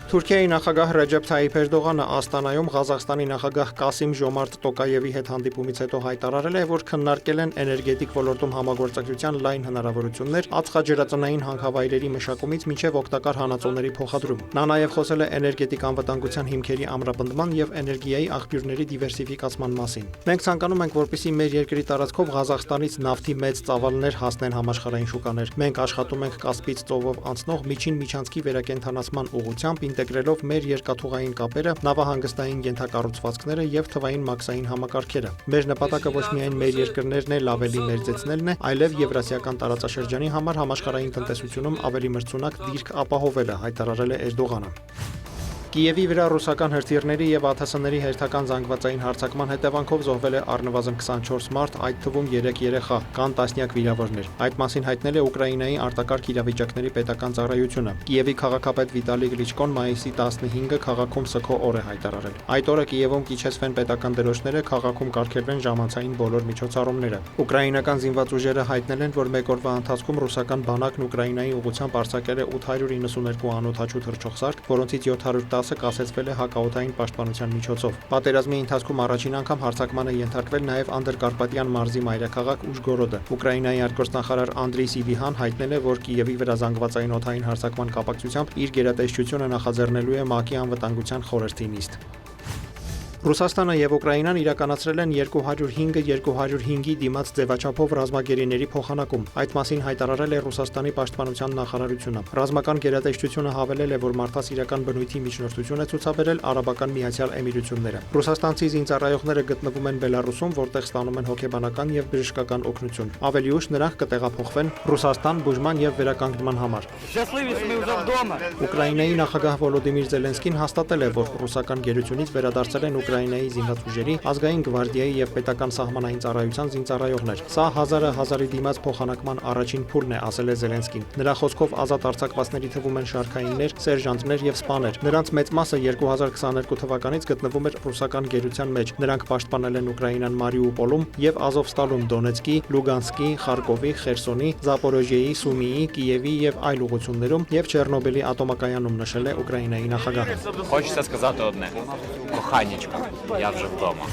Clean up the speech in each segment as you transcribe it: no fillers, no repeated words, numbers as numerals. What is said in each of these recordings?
Թուրքիայի նախագահ Ռեջեփ Թայիփ Էրդողանը Աստանայում Ղազախստանի նախագահ Կասիմ Ժոմարտ Տոկաևի հետ հանդիպումից հետո հայտարարել է, որ քննարկել են էներգետիկ ոլորտում համագործակցության լայն հնարավորություններ, ածխաջրածնային հանքավայրերի մշակումից մինչև օգտակար հանածոների փոխադրում։ Նա նաև խոսել է էներգետիկ անվտանգության հիմքերի ամրապնդման եւ էներգիայի աղբյուրների դիվերսիֆիկացման մասին։ Մենք ցանկանում ենք, որպեսզի մեր երկրի տարածքով Ղազախստանից նավթի մեծ ծավալներ հասնեն համաշխարհային շուկաներ։ Մենք աշխատում ենք Կասպից ծովով անցնող միջին միջանցքի վերակենդանացման ուղղությամբ ինտեգրելով մեր երկաթուղային կապերը, նավահանգստային ենթակառուցվածքները եւ թվային մաքսային համակարգերը։ Մեր նպատակը ոչ միայն մեր երկրներն էլ ավելի մերձեցնելն է, այլև եվրասիական տարածաշրջանի համար համաշխարհային տնտեսությունում ավելի մրցունակ դիրք ապահովելը, հայտարարել է Էրդողանը։ Կիևի վրա ռուսական հրթիռների եւ ԱԹՍ-ների հերթական զանգվածային հարձակման հետևանքով զոհվել է առնվազն 24 մարդ, այդ թվում 3 երեխա, կան տասնյակ վիրավորներ։ Այդ մասին հայտնել է Ուկրաինայի արտակարգ իրավիճակների պետական ծառայությունը։ Կիևի քաղաքապետ Վիտալի Կլիչկոն մայիսի 15-ը քաղաքում սգո օր է հայտարարել։ Այդ օրը Կիևում կիչեցվեն պետական դրոշները, քաղաքում կարգելվեն ժամանցային բոլոր միջոցառումները։ Ուկրաինական զինված ուժերը հայտնել են, որ մեկ օրվա ընթացքում ռուսական բանակն Ուկրաինայի ուղղությամբ արձակել է 892 անօդաչու թռչող սարք, որոնցից 710-ը կասեցվել է հակաօդային պաշտպանության միջոցով։ Պատերազմի ընթացքում առաջին անգամ հարձակման է ենթարկվել նաև Անդրկարպատյան մարզի մայրաքաղաք Ուժգորոդը։ Ուկրաինայի արտգործնախարար Անդրեյ Սիվիհան հայտնել է, որ Կիևի վրա զանգվածային օդային հարձակման կապակցությամբ իր գերատեսչությունը նախաձեռնելու է ՄԱԿ-ի անվտանգության խորհրդի նիստ։ Ռուսաստանը եւ Ուկրաինան իրականացրել են 205-205-ի դիմաց ձևաչափով ռազմագերիների փոխանակում։ Այդ մասին հայտարարել է Ռուսաստանի պաշտպանության նախարարությունը։ Ռազմական գերատեսչությունը հավելել է, որ մարդասիրական բնույթի միջնորդություն է ցուցաբերել Արաբական Միացյալ Էմիրությունները։ Ռուսաստանցի զինծառայողները գտնվում են Բելարուսում, որտեղ ստանում են հոգեբանական եւ բժշկական օգնություն։ Ավելի ուշ նրանք կտեղափոխվեն Ռուսաստան բուժման եւ վերականգնման համար։ Ուկրաինայի նախագահ Վոլոդիմիր Զելենսկին հաստատել է, որ ռուսական գերությունից վերադարձել են Ուկրաինայի զինված ուժերի, ազգային գվարդիայի եւ պետական սահմանային ծառայության զինծառայողներ։ Սա 1000-ի դիմաց փոխանակման առաջին փուլն է, ասել է Զելենսկին։ Նրա խոսքով ազատ արձակվածների թվում են շարքայիններ, սերժանտներ եւ սպաներ։ Նրանց մեծ մասը 2022 թվականից գտնվում էր ռուսական գերության մեջ։ Նրանք պաշտպանել են Ուկրաինան Մարիուպոլում եւ Ազովստալում, Դոնեցկի, Լուգանսկի, Խարկովի, Խերսոնի, Զապորոժիեի, Սումիի, Կիևի եւ այլ ուղղություններում եւ Չեռնոբիլի ատոմակայանում, նշել է Ուկրաինայի նախագահը։ Хочется сказать одне. Коханечка, я вже вдома.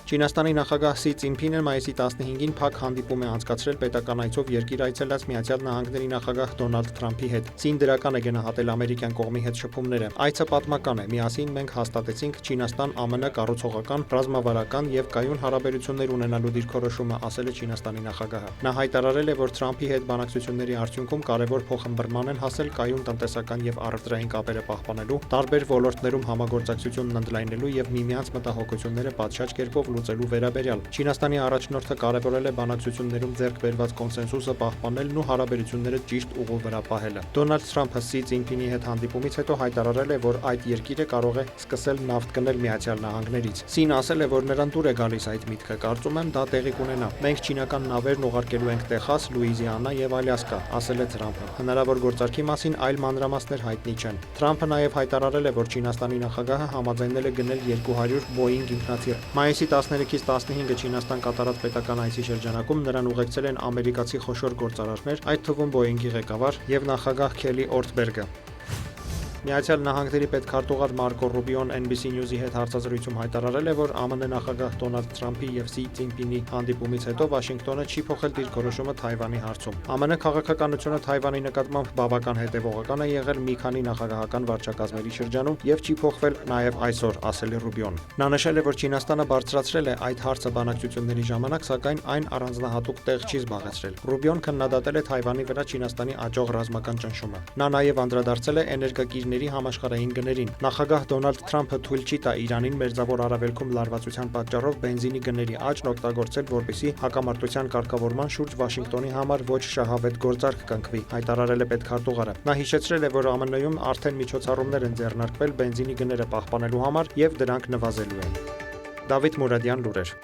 Չինաստանի նախագահ Սի Ցինփինը մայիսի 15-ին փակ հանդիպում է անցկացրել պետական այցով երկիր այցելած Միացյալ Նահանգների նախագահ Դոնալդ Թրամփի հետ։ Սին դրական է գնահատել ամերիկյան կողմի հետ շփումները։ Այցը պատմական է։ Միասին մենք հաստատեցինք Չինաստան-ԱՄՆ կառուցողական, ռազմավարական եւ կայուն հարաբերություններ ունենալու դիրքորոշումը, ասել է Չինաստանի նախագահը։ Նա հայտարարել է, որ Թրամփի հետ բանակցությունների արդյունքում կարևոր փոխըմբռնման են հասել կայուն տնտեսական եւ առևտրային կապերը պահպանելու, տարբեր ոլորտներում համագործակցությունն ընդլայնելու եւ միմյանց մտահոգությունները պատշաճ կերպով լուծելու վերաբերյալ։ Չինաստանի առաջնորդը կարևորել է բանակցություններում ձեռք բերված կոնսենսուսը պահպանելն ու հարաբերությունները ճիշտ ուղու վրա պահելը։ Դոնալդ Թրամփը Սի Ցինփինի հետ հանդիպումից հետո հայտարարել է, որ այդ երկիրը կարող է սկսել նավթ գնել Միացյալ Նահանգներից։ Սին ասել է, որ նրան դուր է գալիս այդ միտքը։ Կարծում եմ, դա տեղի կունենա։ Մենք չինական նավերն ուղարկելու ենք Տեխաս, Լուիզիանա եւ Ալյասկա, ասել է Թրամփը։ Հնարավոր գործարքի մասին այլ մանրամասներ հայտնի չեն։ Թրամփը նաեւ հայտարարել է, որ Չինաստանի նախագահը համաձայնել է գնել 200 Boeing ինքնաթիռ։ Մայիսի 13-ից 15-ը Չինաստան կատարած պետական այցի շրջանակում նրան ուղեկցել են ամերիկացի խոշոր գործարարներ, այդ թվում Boeing-ի ղեկավար եւ նախագահ Քելի Օրտբերգը։ Միացյալ Նահանգների պետքարտուղար Մարկո Ռուբիոն NBC News-ի հետ հարցազրույցում հայտարարել է, որ ԱՄՆ նախագահ Դոնալդ Թրամփի եւ Սի Ցինփինի հանդիպումից հետո Վաշինգտոնը չի փոխել դիրքորոշումը Թայվանի հարցում։ ԱՄՆ քաղաքականությունը Թայվանի նկատմամբ բավական հետևողական է եղել մի քանի նախագահական վարչակազմերի շրջանում եւ չի փոխվել նաեւ այսօր, ասել է Ռուբիոն։ Նա նշել է, որ Չինաստանը բարձրացրել է այդ հարցը բանակցությունների ժամանակ, սակայն այն առանձնահատուկ տեղ չի զբաղեցրել։ Ռուբիոն քննադատել է Թայվանի վրա Չինաստանի աճող ռազմական ճնշումը։ Նա նաեւ անդրադարձել է էներգակիրների համաշխարհային գներին։ Նախագահ Դոնալդ Թրամփը թույլ չի տա Իրանին Մերձավոր Արևելքում լարվածության պատճառով բենզինի գների աճն օգտագործել, որպեսզի հակամարտության կարգավորման շուրջ Վաշինգտոնի համար ոչ շահավետ գործարք կնքվի, հայտարարել է պետքարտուղարը։ Նա հիշեցրել է, որ ԱՄՆ-ում արդեն միջոցառումներ են ձեռնարկվել բենզինի գները պահպանելու համար եւ դրանք նվազելու են։ Դավիթ Մուրադյան, լուրեր։